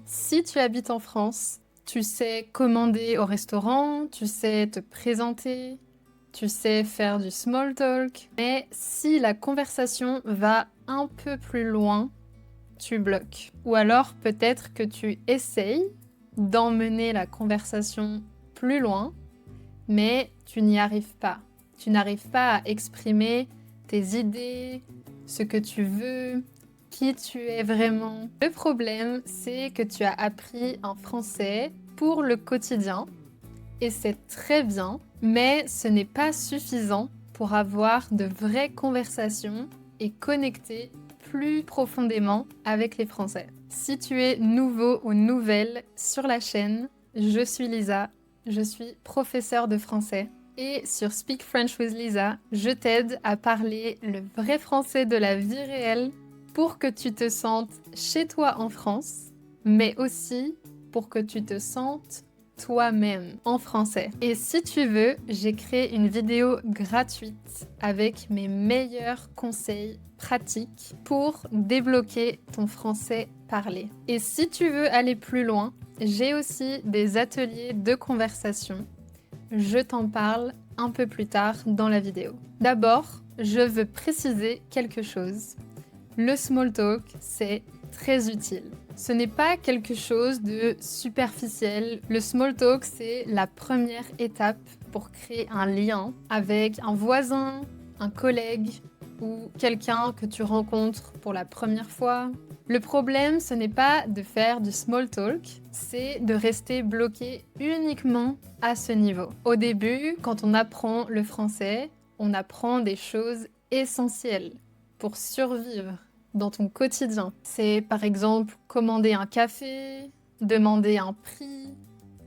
Si tu habites en France, tu sais commander au restaurant, tu sais te présenter, tu sais faire du small talk, mais si la conversation va un peu plus loin, tu bloques. Ou alors peut-être que tu essayes d'emmener la conversation plus loin, mais tu n'y arrives pas. Tu n'arrives pas à exprimer tes idées, ce que tu veux, qui tu es vraiment. Le problème, c'est que tu as appris un français pour le quotidien, et c'est très bien, mais ce n'est pas suffisant pour avoir de vraies conversations et connecter plus profondément avec les Français. Si tu es nouveau ou nouvelle sur la chaîne, je suis Lisa, je suis professeure de français. Et sur Speak French with Lisa, je t'aide à parler le vrai français de la vie réelle pour que tu te sentes chez toi en France, mais aussi pour que tu te sentes toi-même en français. Et si tu veux, j'ai créé une vidéo gratuite avec mes meilleurs conseils pratiques pour débloquer ton français parlé. Et si tu veux aller plus loin, j'ai aussi des ateliers de conversation. Je t'en parle un peu plus tard dans la vidéo. D'abord, je veux préciser quelque chose. Le small talk, c'est très utile. Ce n'est pas quelque chose de superficiel. Le small talk, c'est la première étape pour créer un lien avec un voisin, un collègue ou quelqu'un que tu rencontres pour la première fois. Le problème, ce n'est pas de faire du small talk, c'est de rester bloqué uniquement à ce niveau. Au début, quand on apprend le français, on apprend des choses essentielles pour survivre dans ton quotidien. C'est par exemple commander un café, demander un prix,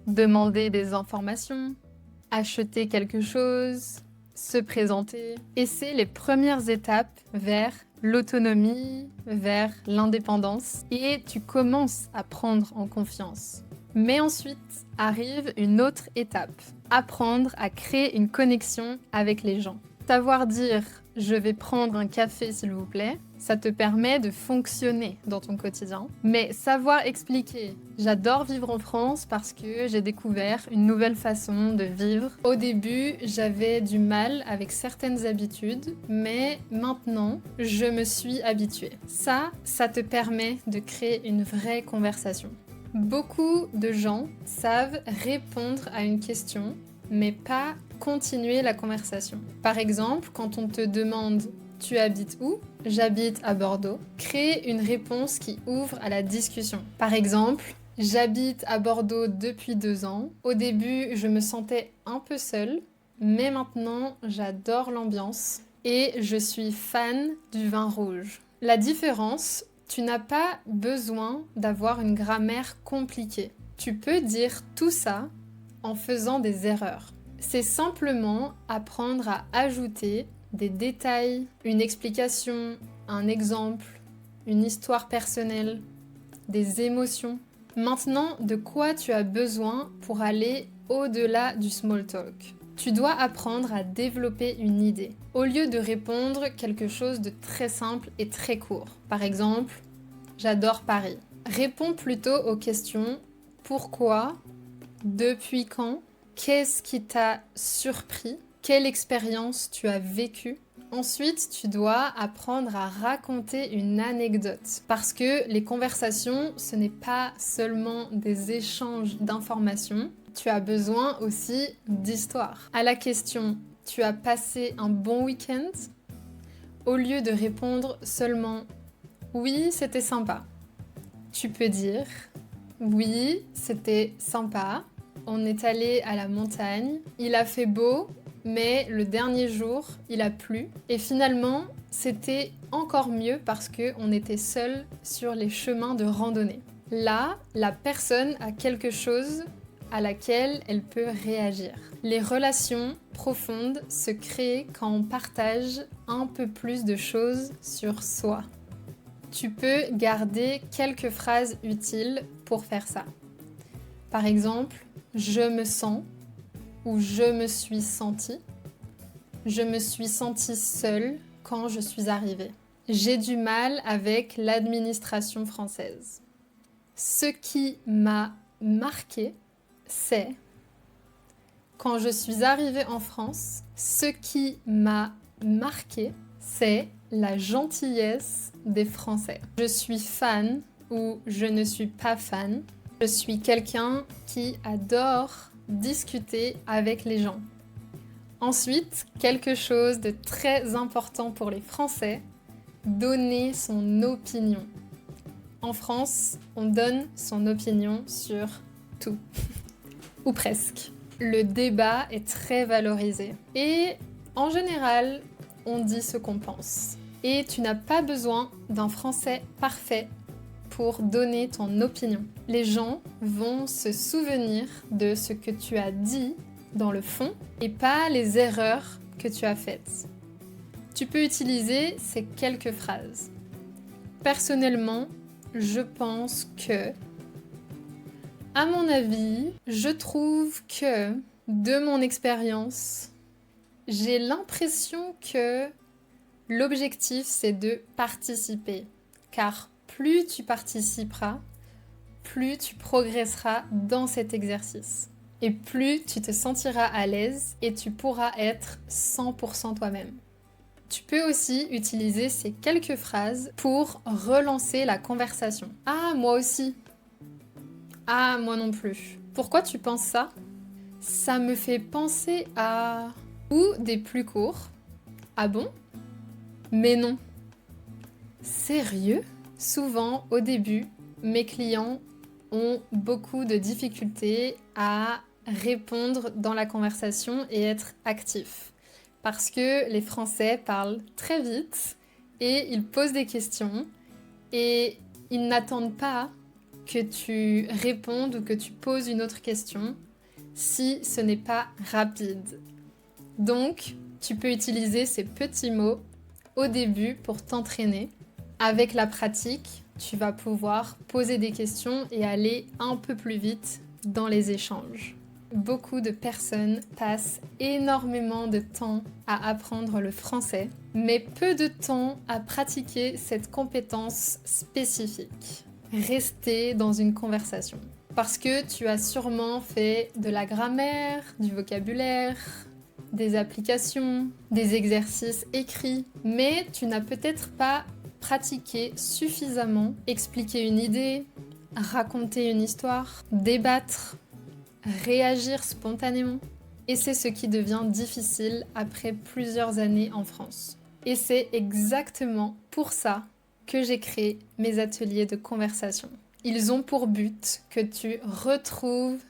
demander des informations, acheter quelque chose, se présenter. Et c'est les premières étapes vers l'autonomie, vers l'indépendance. Et tu commences à prendre en confiance. Mais ensuite arrive une autre étape, apprendre à créer une connexion avec les gens. Savoir dire « je vais prendre un café s'il vous plaît », ça te permet de fonctionner dans ton quotidien. Mais savoir expliquer « j'adore vivre en France parce que j'ai découvert une nouvelle façon de vivre ». Au début, j'avais du mal avec certaines habitudes, mais maintenant, je me suis habituée. Ça te permet de créer une vraie conversation. Beaucoup de gens savent répondre à une question, mais pas continuer la conversation. Par exemple, quand on te demande « tu habites où ?» J'habite à Bordeaux. Crée une réponse qui ouvre à la discussion. Par exemple, j'habite à Bordeaux depuis 2 ans. Au début, je me sentais un peu seule, mais maintenant, j'adore l'ambiance et je suis fan du vin rouge. La différence, tu n'as pas besoin d'avoir une grammaire compliquée. Tu peux dire tout ça en faisant des erreurs. C'est simplement apprendre à ajouter des détails, une explication, un exemple, une histoire personnelle, des émotions. Maintenant, de quoi tu as besoin pour aller au-delà du small talk? Tu dois apprendre à développer une idée, au lieu de répondre quelque chose de très simple et très court. Par exemple, j'adore Paris. Réponds plutôt aux questions pourquoi, depuis quand, qu'est-ce qui t'a surpris, quelle expérience tu as vécue. Ensuite, tu dois apprendre à raconter une anecdote. Parce que les conversations, ce n'est pas seulement des échanges d'informations. Tu as besoin aussi d'histoire. À la question « Tu as passé un bon week-end ?» Au lieu de répondre seulement « Oui, c'était sympa », tu peux dire « Oui, c'était sympa. On est allé à la montagne. Il a fait beau, mais le dernier jour, il a plu. Et finalement, c'était encore mieux parce qu'on était seul sur les chemins de randonnée. » Là, la personne a quelque chose à laquelle elle peut réagir. Les relations profondes se créent quand on partage un peu plus de choses sur soi. Tu peux garder quelques phrases utiles pour faire ça. Par exemple, je me sens ou je me suis sentie. Je me suis sentie seule quand je suis arrivée. J'ai du mal avec l'administration française. Ce qui m'a marqué, c'est quand je suis arrivée en France, ce qui m'a marqué, c'est la gentillesse des Français. Je suis fan ou je ne suis pas fan. Je suis quelqu'un qui adore discuter avec les gens. Ensuite, quelque chose de très important pour les Français, donner son opinion. En France, on donne son opinion sur tout, ou presque. Le débat est très valorisé. Et en général, on dit ce qu'on pense. Et tu n'as pas besoin d'un français parfait pour donner ton opinion. Les gens vont se souvenir de ce que tu as dit dans le fond et pas les erreurs que tu as faites. Tu peux utiliser ces quelques phrases. Personnellement, je pense que, à mon avis, je trouve que, de mon expérience, j'ai l'impression que l'objectif c'est de participer. Car plus tu participeras, plus tu progresseras dans cet exercice. Et plus tu te sentiras à l'aise et tu pourras être 100% toi-même. Tu peux aussi utiliser ces quelques phrases pour relancer la conversation. Ah, moi aussi. Ah, moi non plus. Pourquoi tu penses ça? Ça me fait penser à... Ou des plus courts. Ah bon? Mais non. Sérieux? Souvent, au début, mes clients ont beaucoup de difficultés à répondre dans la conversation et être actifs. Parce que les Français parlent très vite et ils posent des questions et ils n'attendent pas que tu répondes ou que tu poses une autre question si ce n'est pas rapide. Donc, tu peux utiliser ces petits mots au début pour t'entraîner. Avec la pratique, tu vas pouvoir poser des questions et aller un peu plus vite dans les échanges. Beaucoup de personnes passent énormément de temps à apprendre le français, mais peu de temps à pratiquer cette compétence spécifique. Rester dans une conversation. Parce que tu as sûrement fait de la grammaire, du vocabulaire, des applications, des exercices écrits, mais tu n'as peut-être pas pratiqué suffisamment, expliquer une idée, raconter une histoire, débattre, réagir spontanément. Et c'est ce qui devient difficile après plusieurs années en France. Et c'est exactement pour ça que j'ai créé mes ateliers de conversation. Ils ont pour but que tu retrouves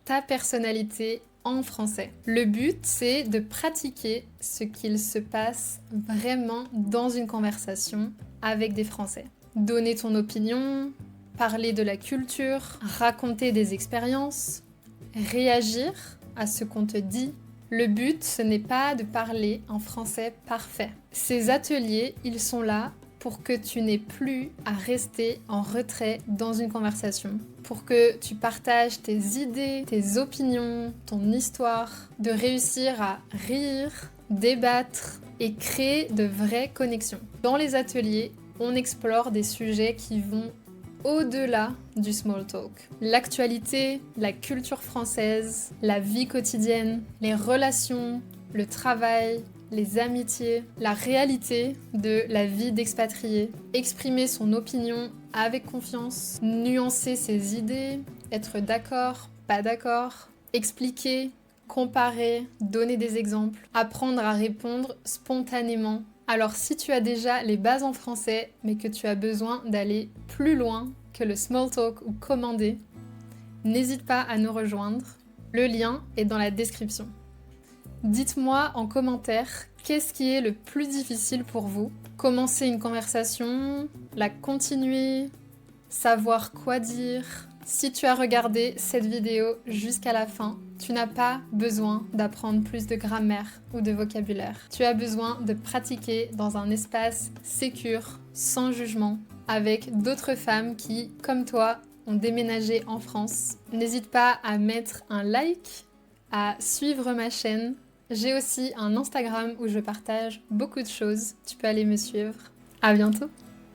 ta personnalité en français. Le but, c'est de pratiquer ce qu'il se passe vraiment dans une conversation avec des Français. Donner ton opinion, parler de la culture, raconter des expériences, réagir à ce qu'on te dit. Le but, ce n'est pas de parler un français parfait. Ces ateliers, ils sont là pour que tu n'aies plus à rester en retrait dans une conversation, pour que tu partages tes idées, tes opinions, ton histoire, de réussir à rire, débattre et créer de vraies connexions. Dans les ateliers, on explore des sujets qui vont au-delà du small talk. L'actualité, la culture française, la vie quotidienne, les relations, le travail, les amitiés, la réalité de la vie d'expatrié, exprimer son opinion avec confiance, nuancer ses idées, être d'accord, pas d'accord, expliquer, comparer, donner des exemples, apprendre à répondre spontanément. Alors si tu as déjà les bases en français, mais que tu as besoin d'aller plus loin que le small talk ou commander, n'hésite pas à nous rejoindre. Le lien est dans la description. Dites-moi en commentaire qu'est-ce qui est le plus difficile pour vous. Commencer une conversation, la continuer, savoir quoi dire. Si tu as regardé cette vidéo jusqu'à la fin, tu n'as pas besoin d'apprendre plus de grammaire ou de vocabulaire. Tu as besoin de pratiquer dans un espace sécure, sans jugement, avec d'autres femmes qui, comme toi, ont déménagé en France. N'hésite pas à mettre un like, à suivre ma chaîne. J'ai aussi un Instagram où je partage beaucoup de choses. Tu peux aller me suivre. À bientôt!